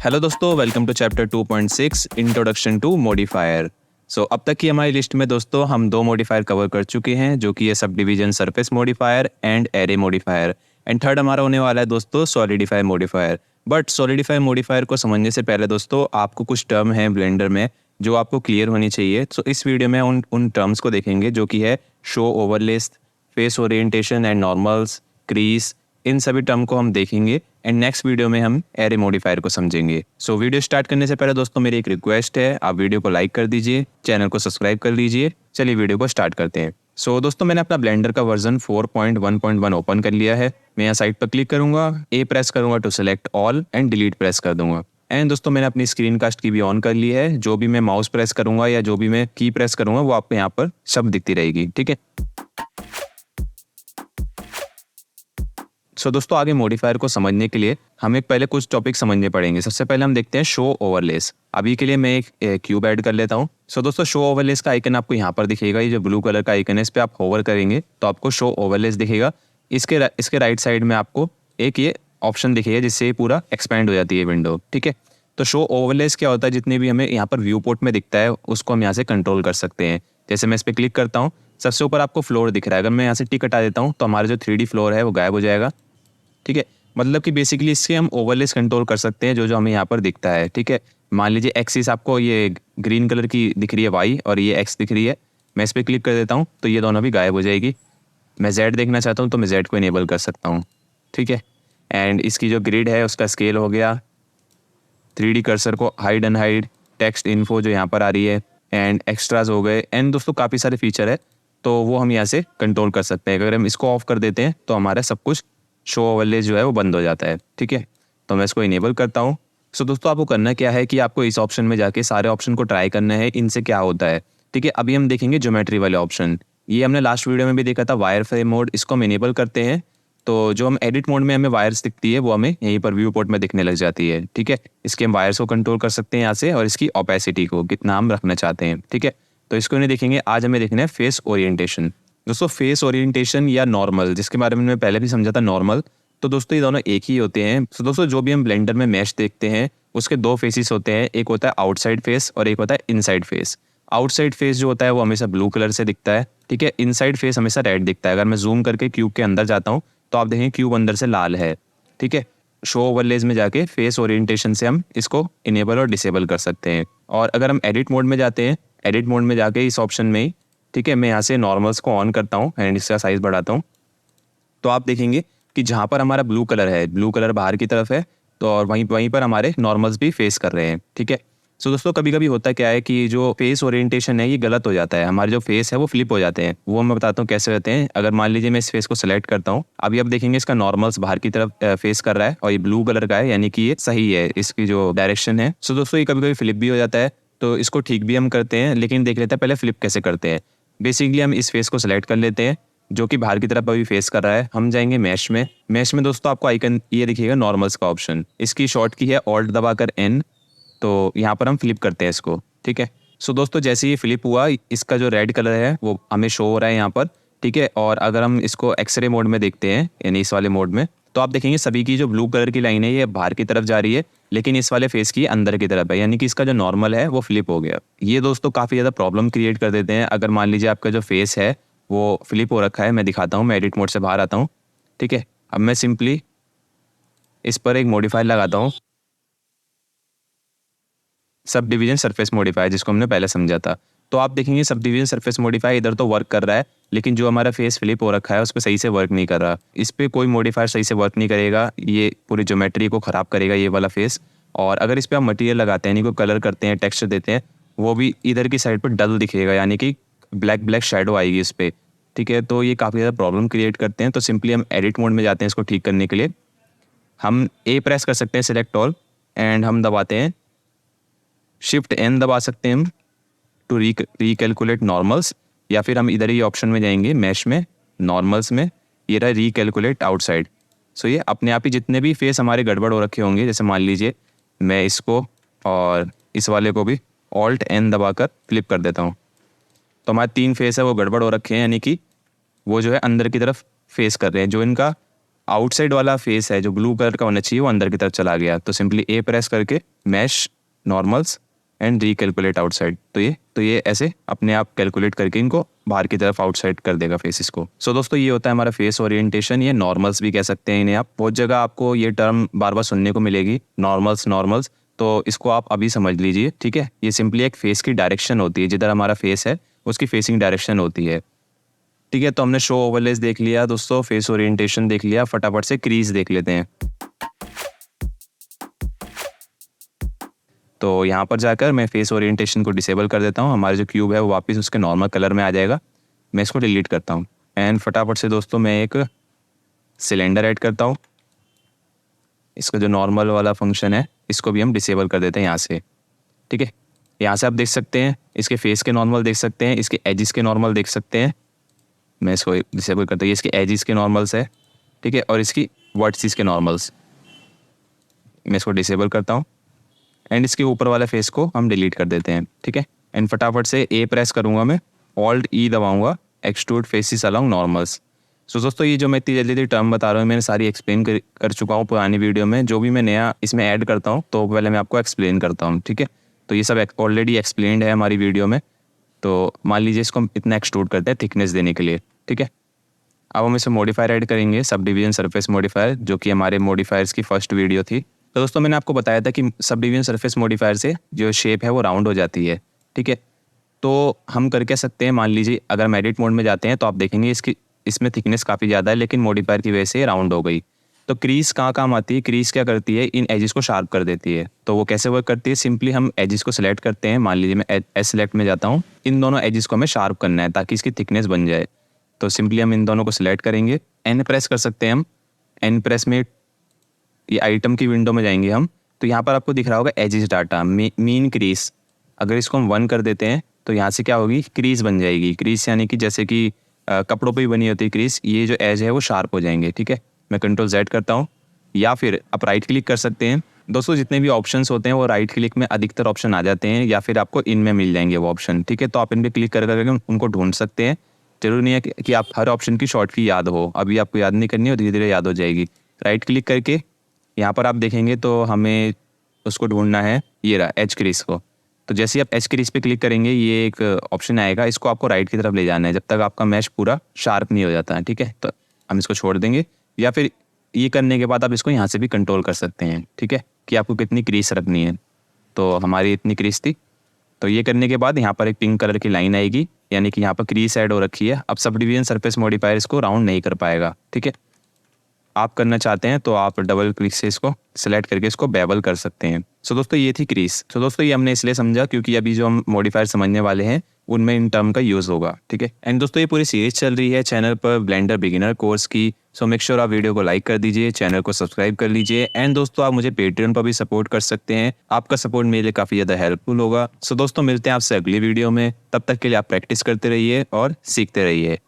Hello दोस्तों, welcome to chapter 2.6 introduction to modifier. So अब तक की हमारी लिस्ट में दोस्तों हम दो मॉडिफायर कवर कर चुके हैं, जो कि है sub division surface modifier and array modifier. And third हमारा होने वाला है दोस्तों solidify modifier. But solidify modifier को समझने से पहले दोस्तों आपको कुछ टर्म है ब्लेंडर में जो आपको क्लियर होनी चाहिए। सो इस वीडियो में उन टर्म्स को देखेंगे जो कि है show overlays, face orientation and normals, crease. इन सभी टर्म को हम देखेंगे एंड नेक्स्ट वीडियो में हम एरे मॉडिफायर को समझेंगे। सो वीडियो स्टार्ट करने से पहले दोस्तों मेरी एक रिक्वेस्ट है, आप वीडियो को लाइक कर दीजिए, चैनल को सब्सक्राइब कर लीजिए। चलिए वीडियो को स्टार्ट करते हैं। सो दोस्तों मैंने अपना ब्लेंडर का वर्जन 4.1.1 ओपन कर लिया है। मैं यहाँ साइड पर क्लिक करूंगा, ए प्रेस करूंगा to select all and delete press कर दूंगा। एंड दोस्तों मैंने अपनी स्क्रीन कास्ट की भी ऑन कर ली है। जो भी मैं माउस प्रेस करूंगा या जो भी मैं की प्रेस करूंगा वो आपको यहाँ पर शब्द दिखती रहेगी, ठीक है। सो दोस्तों आगे मॉडिफायर को समझने के लिए हमें पहले कुछ टॉपिक समझने पड़ेंगे। सबसे पहले हम देखते हैं शो ओवरलेस। अभी के लिए मैं एक क्यूब ऐड कर लेता हूँ। सो दोस्तों शो ओवरलेस का आइकन आपको यहाँ पर दिखेगा, ये जो ब्लू कलर का आइकन है इस पर आप होवर करेंगे तो आपको शो ओवरलेस दिखेगा। इसके राइट साइड में आपको एक ये ऑप्शन दिखेगा जिससे ये पूरा एक्सपैंड हो जाती है विंडो, ठीक है। तो शो ओवरलेस क्या होता है, जितने भी हमें यहाँ पर व्यू पोर्ट में दिखता है उसको हम यहाँ से कंट्रोल कर सकते हैं। जैसे मैं इस पर क्लिक करता हूँ, सबसे ऊपर आपको फ्लोर दिख रहा है। अगर मैं यहाँ से टिक हटा देता हूँ तो हमारा जो 3D फ्लोर है वो गायब हो जाएगा, ठीक है। मतलब कि बेसिकली इससे हम ओवरलेस कंट्रोल कर सकते हैं जो हमें यहाँ पर दिखता है, ठीक है। मान लीजिए एक्सिस आपको ये ग्रीन कलर की दिख रही है वाई और ये एक्स दिख रही है। मैं इस पर क्लिक कर देता हूँ तो ये दोनों भी गायब हो जाएगी। मैं जेड देखना चाहता हूँ तो मैं जेड को इनेबल कर सकता हूँ, ठीक है। एंड इसकी जो ग्रिड है उसका स्केल हो गया, 3D कर्सर को हाइड अनहाइड, टेक्स्ट इन्फो जो यहाँ पर आ रही है एंड एक्स्ट्राज हो गए। एंड दोस्तों काफ़ी सारे फीचर है तो वो हम यहाँ से कंट्रोल कर सकते हैं। अगर हम इसको ऑफ कर देते हैं तो हमारा सब कुछ शो ओवरलेस जो है वो बंद हो जाता है, ठीक है। तो मैं इसको इनेबल करता हूँ। सो दोस्तों आपको करना क्या है कि आपको इस ऑप्शन में जाके सारे ऑप्शन को ट्राई करना है, इनसे क्या होता है, ठीक है। अभी हम देखेंगे ज्योमेट्री वाले ऑप्शन। ये हमने लास्ट वीडियो में भी देखा था, वायर फ्रेम मोड। इसको हम इनेबल करते हैं तो जो हम एडिट मोड में हमें वायर्स दिखती है वो हमें यहीं पर व्यू पोर्ट में दिखने लग जाती है, ठीक है। इसके हम वायर्स को कंट्रोल कर सकते हैं यहाँ से और इसकी ओपेसिटी को कितना हम रखना चाहते हैं, ठीक है। तो इसको नहीं देखेंगे, आज हमें देखना है फेस ओरिएंटेशन। दोस्तों फेस ओरिएंटेशन या नॉर्मल, जिसके बारे में मैं पहले भी समझा था नॉर्मल, तो दोस्तों ये दोनों एक ही होते हैं। तो दोस्तों जो भी हम ब्लेंडर में मैश देखते हैं उसके दो फेसेस होते हैं, एक होता है आउटसाइड फेस और एक होता है इनसाइड फेस। आउटसाइड फेस जो होता है वो हमेशा ब्लू कलर से दिखता है, ठीक है। इनसाइड फेस हमेशा रेड दिखता है। अगर मैं जूम करके क्यूब के अंदर जाता हूँ तो आप देखेंगे क्यूब अंदर से लाल है, ठीक है। शो ओवरलेस में जाके फेस ओरिएंटेशन से हम इसको इनेबल और डिसेबल कर सकते हैं। और अगर हम एडिट मोड में जाते हैं, एडिट मोड में जाके इस ऑप्शन में ही, ठीक है, मैं यहाँ से नॉर्मल्स को ऑन करता हूँ एंड इसका साइज बढ़ाता हूँ तो आप देखेंगे कि जहाँ पर हमारा ब्लू कलर है, ब्लू कलर बाहर की तरफ है, तो और वहीं पर हमारे नॉर्मल्स भी फेस कर रहे हैं, ठीक है। सो दोस्तों कभी कभी होता क्या है कि जो फेस ओरिएंटेशन है ये गलत हो जाता है, हमारे जो फेस है वो फ्लिप हो जाते हैं। वो मैं बताता हूँ कैसे होते हैं। अगर मान लीजिए मैं इस फेस को सेलेक्ट करता हूँ, अभी आप देखेंगे इसका नॉर्मल्स बाहर की तरफ फेस कर रहा है और ये ब्लू कलर का है, यानी कि ये सही है, इसकी जो डायरेक्शन है। सो दोस्तों ये कभी कभी फ्लिप भी हो जाता है, तो इसको ठीक भी हम करते हैं, लेकिन देख लेते हैं पहले फ्लिप कैसे करते हैं। बेसिकली हम इस फेस को सेलेक्ट कर लेते हैं जो कि बाहर की तरफ अभी फेस कर रहा है। हम जाएंगे मैश में। मैश में दोस्तों आपको आइकन ये दिखेगा नॉर्मल्स का ऑप्शन, इसकी शॉर्ट की है ऑल्ट दबाकर एन। तो यहाँ पर हम फ्लिप करते हैं इसको, ठीक है। सो दोस्तों जैसे ये फ्लिप हुआ, इसका जो रेड कलर है वो हमें शो हो रहा है यहाँ पर, ठीक है। और अगर हम इसको एक्सरे मोड में देखते हैं, यानी इस वाले मोड में, तो आप देखेंगे सभी की जो ब्लू कलर की लाइन है ये बाहर की तरफ जा रही है, लेकिन इस वाले फेस की अंदर की तरफ है, यानी कि इसका जो नॉर्मल है वो फ्लिप हो गया। ये दोस्तों काफ़ी ज़्यादा प्रॉब्लम क्रिएट कर देते हैं। अगर मान लीजिए आपका जो फेस है वो फ्लिप हो रखा है, मैं दिखाता हूँ, मैं एडिट मोड से बाहर आता हूँ, ठीक है। अब मैं सिंपली इस पर एक मॉडिफायर लगाता हूँ, सब डिवीजन सरफेस मॉडिफायर, जिसको हमने पहले समझा था। तो आप देखेंगे सब डिवीजन सरफेस मॉडिफायर इधर तो वर्क कर रहा है, लेकिन जो हमारा फेस फ्लिप हो रखा है उस पर सही से वर्क नहीं कर रहा। इस पर कोई मॉडिफायर सही से वर्क नहीं करेगा, ये पूरी ज्योमेट्री को ख़राब करेगा ये वाला फेस। और अगर इस पर हम मटेरियल लगाते हैं, यानी कोई कलर करते हैं, टेक्सचर देते हैं, वो भी इधर की साइड पर डल दिखेगा, यानी कि ब्लैक ब्लैक शेडो आएगी इस पर, ठीक है। तो ये काफ़ी ज़्यादा प्रॉब्लम क्रिएट करते हैं। तो सिंपली हम एडिट मोड में जाते हैं इसको ठीक करने के लिए। हम ए प्रेस कर सकते हैं, सिलेक्ट ऑल, एंड हम दबाते हैं शिफ्ट एन दबा सकते हैं हम टू रिकैलकुलेट नॉर्मल्स, या फिर हम इधर ही ऑप्शन में जाएंगे मैश में, नॉर्मल्स में, ये रहा रिकैलकुलेट आउटसाइड। सो ये अपने आप ही जितने भी फेस हमारे गड़बड़ हो रखे होंगे, जैसे मान लीजिए मैं इसको और इस वाले को भी ऑल्ट एन दबाकर फ्लिप कर देता हूँ, तो हमारे 3 फेस है वो गड़बड़ हो रखे हैं, यानी कि वो जो है अंदर की तरफ फेस कर रहे हैं। जो इनका आउटसाइड वाला फेस है जो ब्लू कलर का होना चाहिए वो अंदर की तरफ चला गया, तो सिंपली ए प्रेस करके mesh normals and recalculate outside, तो ये ऐसे अपने आप कैलकुलेट करके इनको बाहर की तरफ आउटसाइड कर देगा फेसिस को। सो दोस्तों ये होता है हमारा फेस ओरिएंटेशन। ये नॉर्मल्स भी कह सकते हैं इन्हें आप, बहुत जगह आपको ये टर्म बार बार सुनने को मिलेगी, नॉर्मल्स, तो इसको आप अभी समझ लीजिए, ठीक है। ये सिंपली एक फेस की डायरेक्शन होती है, जिधर हमारा फेस है उसकी फेसिंग डायरेक्शन होती है, ठीक है। तो हमने शो ओवरलेस देख लिया दोस्तों, फेस ओरिएंटेशन देख लिया, फटाफट से क्रीज देख लेते हैं। तो यहाँ पर जाकर मैं फेस ओरिएंटेशन को डिसेबल कर देता हूँ, हमारा जो क्यूब है वो वापस उसके नॉर्मल कलर में आ जाएगा। मैं इसको डिलीट करता हूँ एंड फटाफट से दोस्तों मैं एक सिलेंडर ऐड करता हूँ। इसका जो नॉर्मल वाला फंक्शन है इसको भी हम डिसेबल कर देते हैं यहाँ से, ठीक है। यहाँ से आप देख सकते हैं इसके फेस के नॉर्मल देख सकते हैं, इसके एजिस के नॉर्मल देख सकते हैं। मैं इसको डिसेबल करता हूँ, ये इसके एजिस के नॉर्मल्स है, ठीक है, और इसकी वर्टिसेस के नॉर्मल्स मैं इसको डिसेबल करता हूँ एंड इसके ऊपर वाले फेस को हम डिलीट कर देते हैं, ठीक है। एंड फटाफट से ए प्रेस करूँगा मैं, ऑल्ट ई दबाऊँगा, एक्सट्रूड फेसिस अलोंग नॉर्मल्स। सो दोस्तों ये जो मैं इतनी जल्दी टर्म बता रहा हूँ मैंने सारी एक्सप्लेन कर चुका हूँ पुरानी वीडियो में। जो भी मैं नया इसमें ऐड करता हूँ तो पहले मैं आपको एक्सप्लेन करता हूँ, ठीक है। तो ये सब ऑलरेडी एक्सप्लेन्ड है हमारी वीडियो में। तो मान लीजिए इसको हम इतना एक्सट्रूड करते हैं थिकनेस देने के लिए, ठीक है। अब हम इसमें मॉडिफायर ऐड करेंगे, सब डिवीजन सरफेस मॉडिफायर, जो कि हमारे मॉडिफायर्स की फर्स्ट वीडियो थी। तो दोस्तों मैंने आपको बताया था कि सब डिवीजन सरफेस मॉडिफायर से जो शेप है वो राउंड हो जाती है, ठीक है। तो हम कर क्या सकते हैं, मान लीजिए अगर हम एडिट मोड में जाते हैं तो आप देखेंगे इसमें थिकनेस काफ़ी ज़्यादा है, लेकिन मॉडिफायर की वजह से राउंड हो गई। तो क्रीज कहाँ काम आती है, क्रीज क्या करती है, इन एजिस को शार्प कर देती है। तो वो कैसे वर्क करती है, सिंपली हम एजिस को सिलेक्ट करते हैं। मान लीजिए मैं एज सेलेक्ट में जाता हूँ, इन दोनों एजिस को हमें शार्प करना है ताकि इसकी थिकनेस बन जाए। तो सिंपली हम इन दोनों को सिलेक्ट करेंगे, एन प्रेस कर सकते हैं हम, एन प्रेस में ये आइटम की विंडो में जाएंगे हम। तो यहाँ पर आपको दिख रहा होगा एजिस डाटा मीन क्रीज, अगर इसको हम 1 कर देते हैं तो यहाँ से क्या होगी, क्रीज बन जाएगी। क्रीज यानी कि जैसे कि कपड़ों पे ही बनी होती है क्रीज, ये जो एज है वो शार्प हो जाएंगे, ठीक है। मैं कंट्रोल Z करता हूँ, या फिर आप राइट क्लिक कर सकते हैं। दोस्तों जितने भी ऑप्शंस होते हैं वो राइट क्लिक में अधिकतर ऑप्शन आ जाते हैं, या फिर आपको इनमें मिल जाएंगे वो ऑप्शन, ठीक है। तो आप इन पर क्लिक कर करके उनको ढूंढ सकते हैं। जरूरी नहीं है कि आप हर ऑप्शन की शॉर्ट की याद हो, अभी आपको याद नहीं करनी हो, धीरे धीरे याद हो जाएगी। राइट क्लिक करके यहाँ पर आप देखेंगे तो हमें उसको ढूंढना है, ये रहा एज क्रीज को। तो जैसे ही आप एज क्रीज पे क्लिक करेंगे ये एक ऑप्शन आएगा, इसको आपको राइट की तरफ ले जाना है जब तक आपका मैश पूरा शार्प नहीं हो जाता है, ठीक है। तो हम इसको छोड़ देंगे, या फिर ये करने के बाद आप इसको यहाँ से भी कंट्रोल कर सकते हैं, ठीक है, कि आपको कितनी क्रीज रखनी है। तो हमारी इतनी क्रीज थी, तो ये करने के बाद यहाँ पर एक पिंक कलर की लाइन आएगी, यानी कि यहाँ पर क्रीज ऐड हो रखी है। अब सब डिवीजन सरफेस मॉडिफायर इसको राउंड नहीं कर पाएगा, ठीक है। आप करना चाहते हैं तो आप डबल क्लिक से इसको सेलेक्ट करके इसको बेवल कर सकते हैं। सो दोस्तों ये थी क्रीज। सो दोस्तों ये हमने इसलिए समझा क्योंकि अभी जो हम मॉडिफायर समझने वाले हैं उनमें इन टर्म का यूज़ होगा, ठीक है। एंड दोस्तों ये पूरी सीरीज चल रही है चैनल पर ब्लेंडर बिगिनर कोर्स की। सो मेक श्योर आप वीडियो को लाइक कर दीजिए, चैनल को सब्सक्राइब कर लीजिए। एंड दोस्तों आप मुझे पेट्रियन पर भी सपोर्ट कर सकते हैं, आपका सपोर्ट मेरे लिए काफ़ी ज़्यादा हेल्पफुल होगा। सो दोस्तों मिलते हैं आपसे अगली वीडियो में, तब तक के लिए आप प्रैक्टिस करते रहिए और सीखते रहिए।